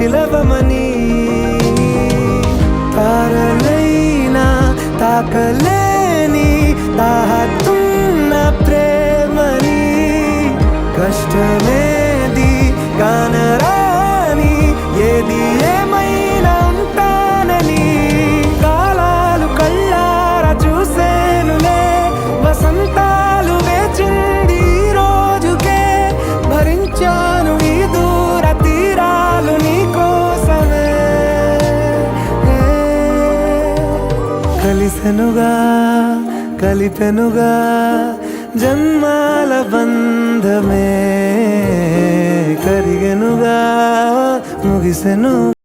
పిలవమని తారలైనా తాకలేని తాహతున్న ప్రేమని కష్టమేది కానరాని ఏది ఏమైనా ఉంటానని కాలాలు కళ్ళారా చూసేనులే వసంతాలు వేచింది ఈ రోజుకే భరించాను ఈ దూర తీరాలు నీ కోసమే కలిసెనుగా కలిపెనుగా జన్మాల బంధమే కరిగెనుగా ముగిసెను.